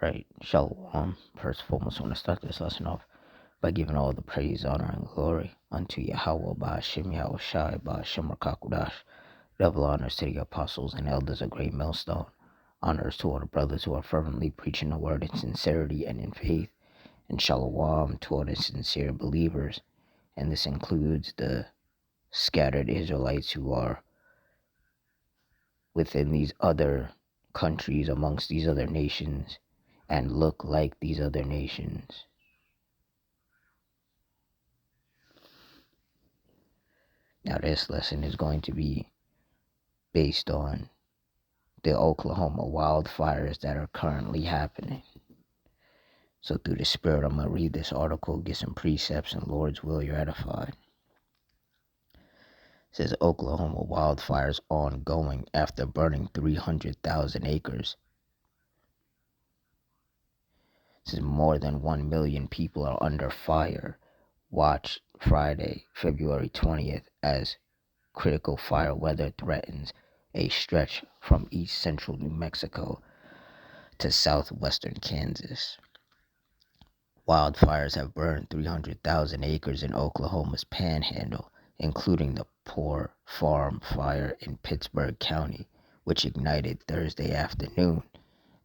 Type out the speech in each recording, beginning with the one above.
Right. Shalom. First and foremost, I want to start this lesson off by giving all the praise, honor, and glory unto Yahweh, Ba'ashem Yahweh Shai, Ba'ashem Rakakudash. Double honors to the apostles and elders of Great Millstone. Honors to all the brothers who are fervently preaching the word in sincerity and in faith. And shalom to all the sincere believers. And this includes the scattered Israelites who are within these other countries, amongst these other nations, and look like these other nations. Now, this lesson is going to be based on the Oklahoma wildfires that are currently happening. So, through the Spirit, I'm going to read this article, get some precepts, and Lord's will, you're edified. It says Oklahoma wildfires ongoing after burning 300,000 acres. It says more than 1 million people are under fire. Watch Friday, February 20th, as critical fire weather threatens a stretch from east central New Mexico to southwestern Kansas. Wildfires have burned 300,000 acres in Oklahoma's panhandle, including the Poor Farm fire in Pittsburgh County, which ignited Thursday afternoon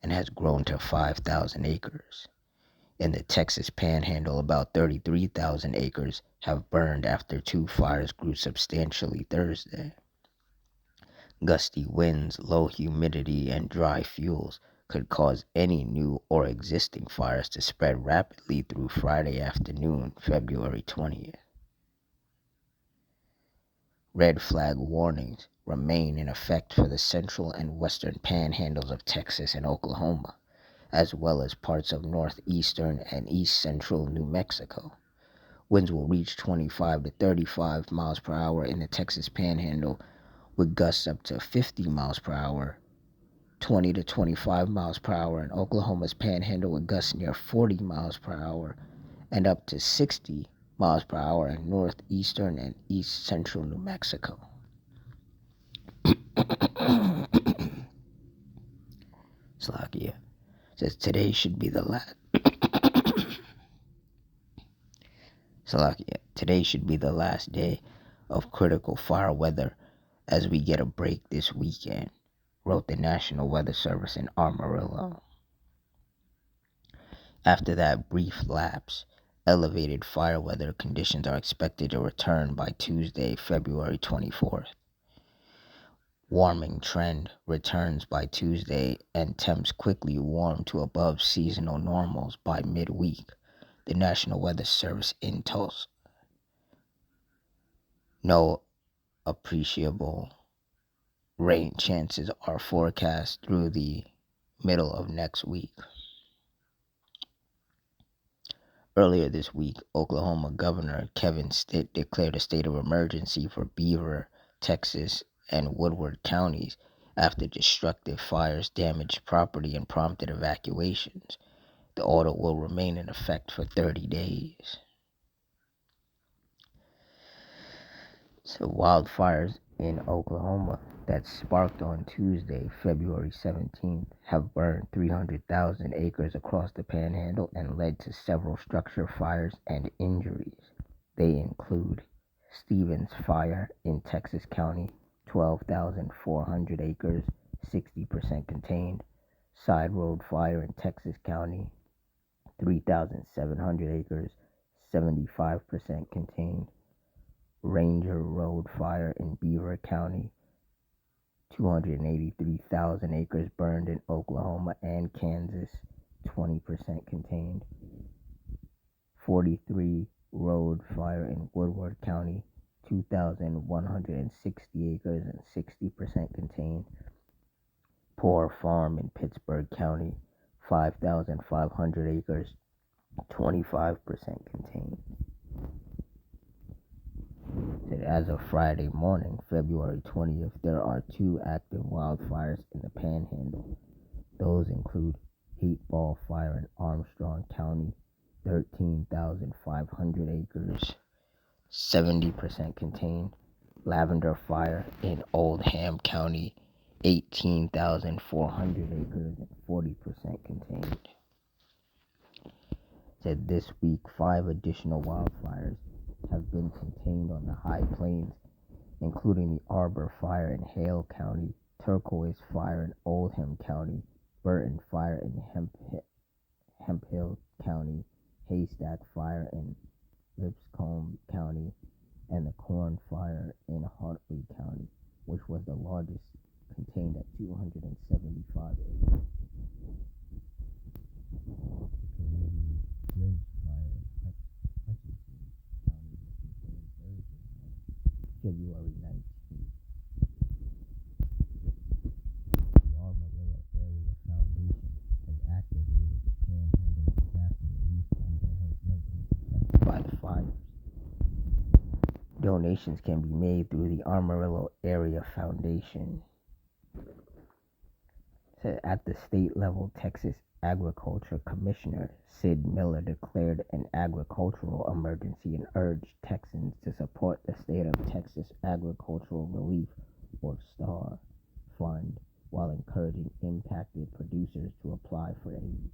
and has grown to 5,000 acres. In the Texas Panhandle, about 33,000 acres have burned after two fires grew substantially Thursday. Gusty winds, low humidity, and dry fuels could cause any new or existing fires to spread rapidly through Friday afternoon, February 20th. Red flag warnings remain in effect for the central and western panhandles of Texas and Oklahoma, as well as parts of northeastern and east central New Mexico. Winds will reach 25 to 35 miles per hour in the Texas Panhandle, with gusts up to 50 miles per hour, 20 to 25 miles per hour in Oklahoma's Panhandle, with gusts near 40 miles per hour, and up to 60 miles per hour in northeastern and east central New Mexico. Slovakia says today should be the last. Today should be the last day of critical fire weather as we get a break this weekend, wrote the National Weather Service in Amarillo. After that brief lapse, elevated fire weather conditions are expected to return by Tuesday, February 24th. Warming trend returns by Tuesday and temps quickly warm to above seasonal normals by midweek, the National Weather Service in Tulsa. No appreciable rain chances are forecast through the middle of next week. Earlier this week, Oklahoma Governor Kevin Stitt declared a state of emergency for Beaver, Texas, and Woodward counties after destructive fires damaged property and prompted evacuations. The order will remain in effect for 30 days. So wildfires in Oklahoma that sparked on Tuesday, February 17th, have burned 300,000 acres across the panhandle and led to several structure fires and injuries. They include Stevens Fire in Texas County, 12,400 acres, 60% contained. Side Road Fire in Texas County, 3,700 acres, 75% contained. Ranger Road Fire in Beaver County, 283,000 acres burned in Oklahoma and Kansas, 20% contained. 43 Road Fire in Woodward County, 2,160 acres and 60% contained. Poor Farm in Pittsburgh County, 5,500 acres, 25% contained. As of Friday morning, February 20th, there are 2 active wildfires in the Panhandle. Those include 8-Ball Fire in Armstrong County, 13,500 acres, 70% contained. Lavender Fire in Oldham County, 18,400 acres and 40% contained. said this week 5 additional wildfires have been contained on the high plains, including the Arbor Fire in Hale County, Turquoise Fire in Oldham County, Burton Fire in Hemphill County, Haystack Fire in Lipscomb County, and the Corn Fire in Hartley County, which was the largest, contained at 275 acres. The Canadian Bridge Fire in Hutchinson County was contained Thursday morning, February 19th. The Amarillo Area Foundation has activated the Panhandle Disaster Relief Fund to help residents affected by the fires. Donations can be made through the Amarillo Area Foundation. At the state level, Texas Agriculture Commissioner Sid Miller declared an agricultural emergency and urged Texans to support the State of Texas Agricultural Relief, or STAR, fund while encouraging impacted producers to apply for aid.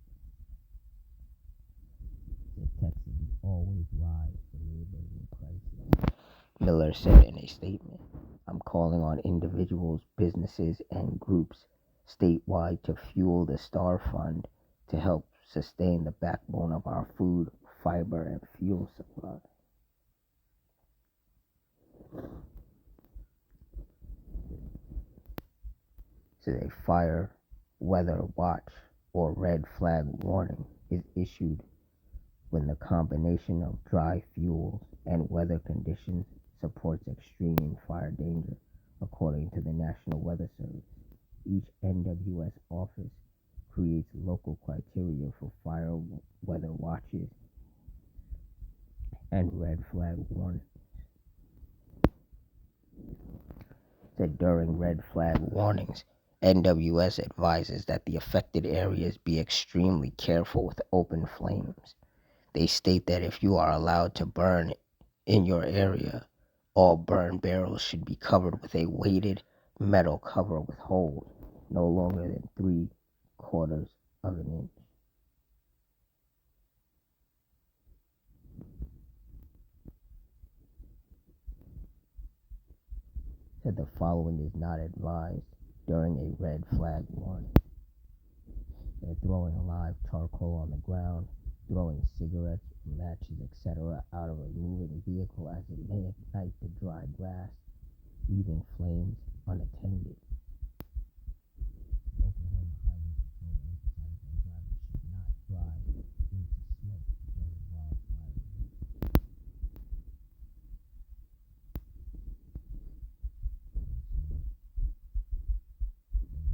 The Texans always rise for labor in crisis, Miller said in a statement. I'm calling on individuals, businesses, and groups statewide to fuel the STAR Fund to help sustain the backbone of our food, fiber, and fuel supply. So a fire weather watch or red flag warning is issued when the combination of dry fuels and weather conditions supports extreme fire danger, according to the National Weather Service. Each NWS office creates local criteria for fire weather watches and red flag warnings. That during red flag warnings, NWS advises that the affected areas be extremely careful with open flames. They state that if you are allowed to burn in your area, all burn barrels should be covered with a weighted metal cover with holes no longer than 3/4 of an inch. Said the following is not advised during a red flag warning. They're throwing live charcoal on the ground, throwing cigarettes, matches, etc. out of a moving vehicle as it may ignite the dry grass, leaving flames unattended. Oklahoma Highway Patrol emphasized that drivers should not drive into smoke during wildfires.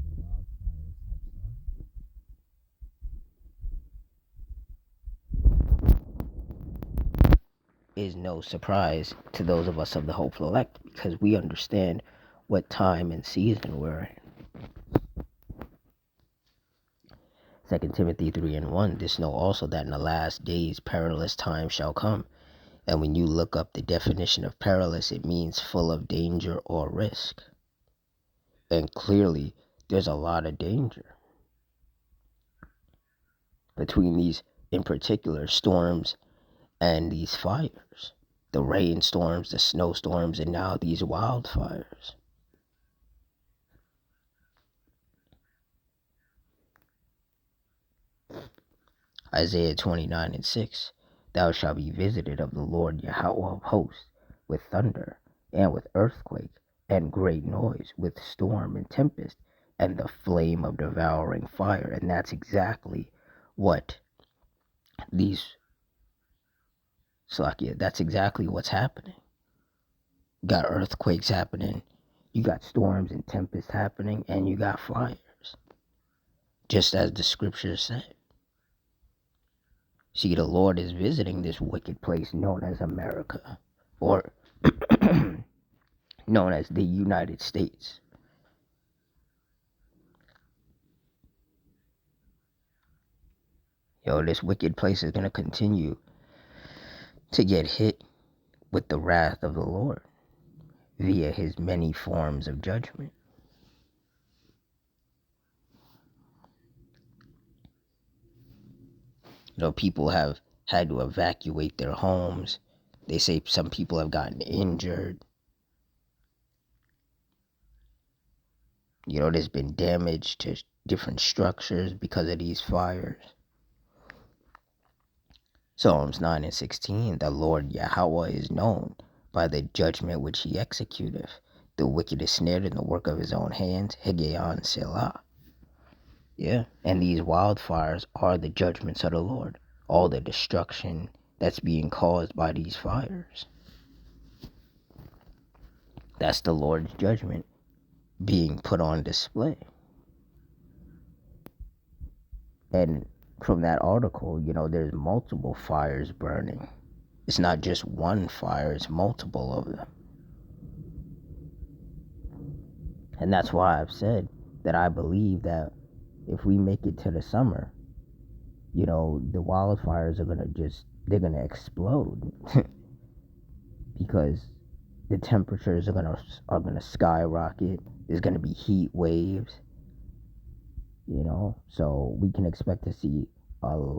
The wildfires have started. Is no surprise to those of us of the hopeful elect because we understand what time and season we're in. 2 Timothy 3:1, this know also that in the last days perilous times shall come. And when you look up the definition of perilous, it means full of danger or risk. And clearly, there's a lot of danger between these, in particular, storms and these fires. The rainstorms, the snowstorms, and now these wildfires. Isaiah 29:6, thou shalt be visited of the Lord Yahweh of hosts with thunder and with earthquake and great noise, with storm and tempest and the flame of devouring fire. And that's exactly what that's exactly what's happening. You got earthquakes happening, you got storms and tempests happening, and you got fires, just as the scriptures said. See, the Lord is visiting this wicked place known as America, or known as the United States. This wicked place is going to continue to get hit with the wrath of the Lord via his many forms of judgment. People have had to evacuate their homes. They say some people have gotten injured. There's been damage to different structures because of these fires. Psalms 9 and 16, the Lord Yahweh is known by the judgment which he executeth. The wicked is snared in the work of his own hands. Hegeon Selah. Yeah, and these wildfires are the judgments of the Lord. All the destruction that's being caused by these fires. That's the Lord's judgment being put on display. And from that article, there's multiple fires burning. It's not just one fire, it's multiple of them. And that's why I've said that I believe that if we make it to the summer, the wildfires are they're gonna explode because the temperatures are gonna skyrocket. There's gonna be heat waves, so we can expect to see a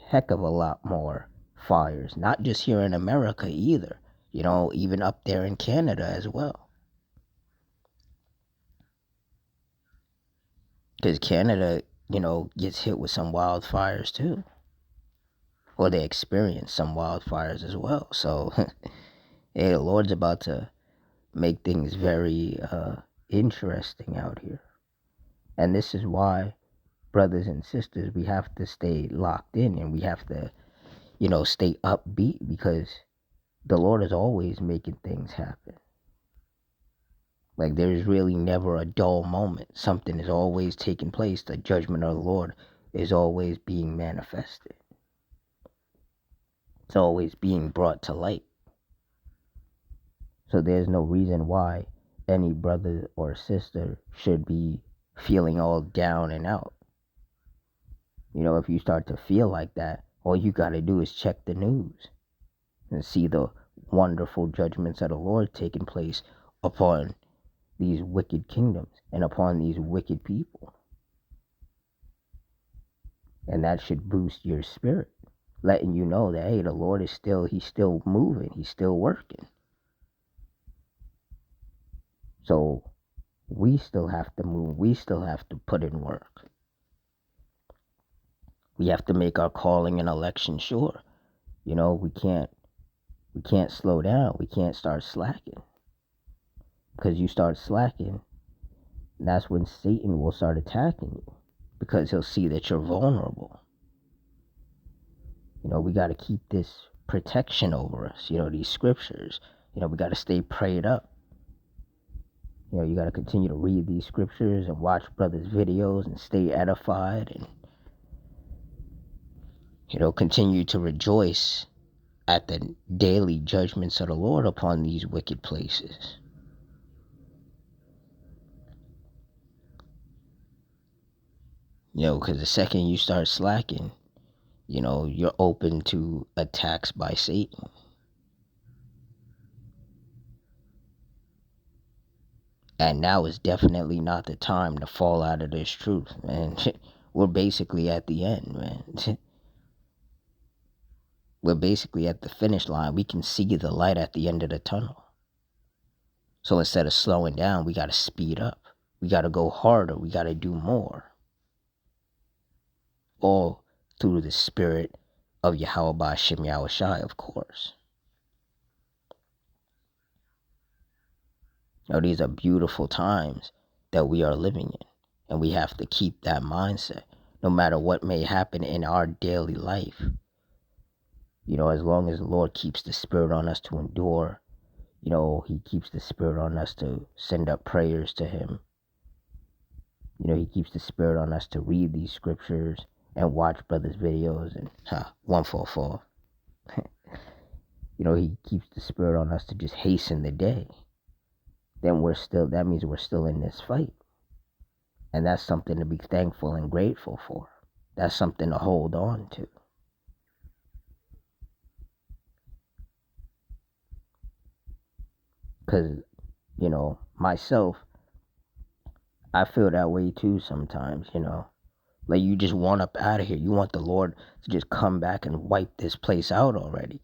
heck of a lot more fires, not just here in America either, even up there in Canada as well. Because Canada, gets hit with some wildfires too. Or they experience some wildfires as well. So, hey, the Lord's about to make things very interesting out here. And this is why, brothers and sisters, we have to stay locked in and we have to, stay upbeat because the Lord is always making things happen. Like there's really never a dull moment. Something is always taking place. The judgment of the Lord is always being manifested. It's always being brought to light. So there's no reason why any brother or sister should be feeling all down and out. If you start to feel like that, all you got to do is check the news and see the wonderful judgments of the Lord taking place upon these wicked kingdoms and upon these wicked people. And that should boost your spirit, letting you know that, hey, the Lord he's still moving, he's still working. So we still have to move, we still have to put in work. We have to make our calling and election sure. We can't slow down, we can't start slacking. Because you start slacking, that's when Satan will start attacking you. Because he'll see that you're vulnerable. We got to keep this protection over us, these scriptures. We got to stay prayed up. You got to continue to read these scriptures and watch brothers' videos and stay edified and, continue to rejoice at the daily judgments of the Lord upon these wicked places. Because the second you start slacking, you're open to attacks by Satan. And now is definitely not the time to fall out of this truth, man. We're basically at the end, man. We're basically at the finish line. We can see the light at the end of the tunnel. So instead of slowing down, we got to speed up. We got to go harder. We got to do more. All through the spirit of Yahweh Ba'Shem Yahushai, of course. These are beautiful times that we are living in. And we have to keep that mindset. No matter what may happen in our daily life. As long as the Lord keeps the spirit on us to endure. He keeps the spirit on us to send up prayers to him. He keeps the spirit on us to read these scriptures and watch brothers' videos and 144. He keeps the spirit on us to just hasten the day. Then that means we're still in this fight. And that's something to be thankful and grateful for. That's something to hold on to. Because, myself, I feel that way too sometimes, Like, you just want up out of here. You want the Lord to just come back and wipe this place out already.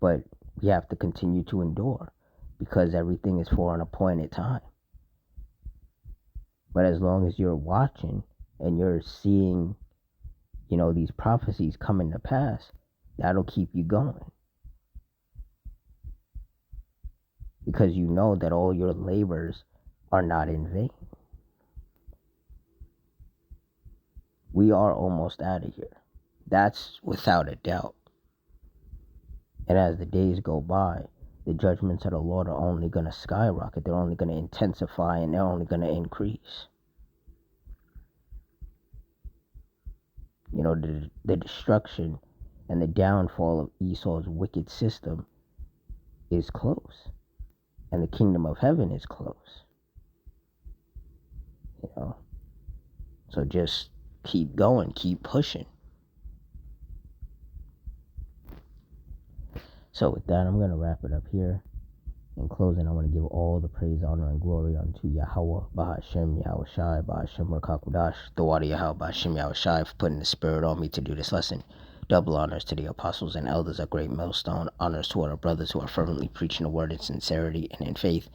But we have to continue to endure because everything is for an appointed time. But as long as you're watching and you're seeing, these prophecies coming to pass, that'll keep you going. Because you know that all your labors are not in vain. We are almost out of here. That's without a doubt. And as the days go by, the judgments of the Lord are only going to skyrocket. They're only going to intensify, and they're only going to increase. The destruction and the downfall of Esau's wicked system is close. And the kingdom of heaven is close. So just keep going, keep pushing. So with that, I'm going to wrap it up here. In closing, I want to give all the praise, honor, and glory unto Yahweh, Bahashem, Yahweh Shai, Bahashem, Rakakudash, the water Yahweh, Bahashem, Yahweh Shai, for putting the spirit on me to do this lesson. Double honors to the apostles and elders of Great Millstone. Honors to our brothers who are fervently preaching the word in sincerity and in faith.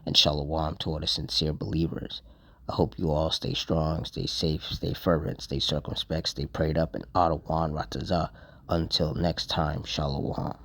And shalom to all the sincere believers. I hope you all stay strong, stay safe, stay fervent, stay circumspect, stay prayed up, and Adawan Ratazah. Until next time, shalom.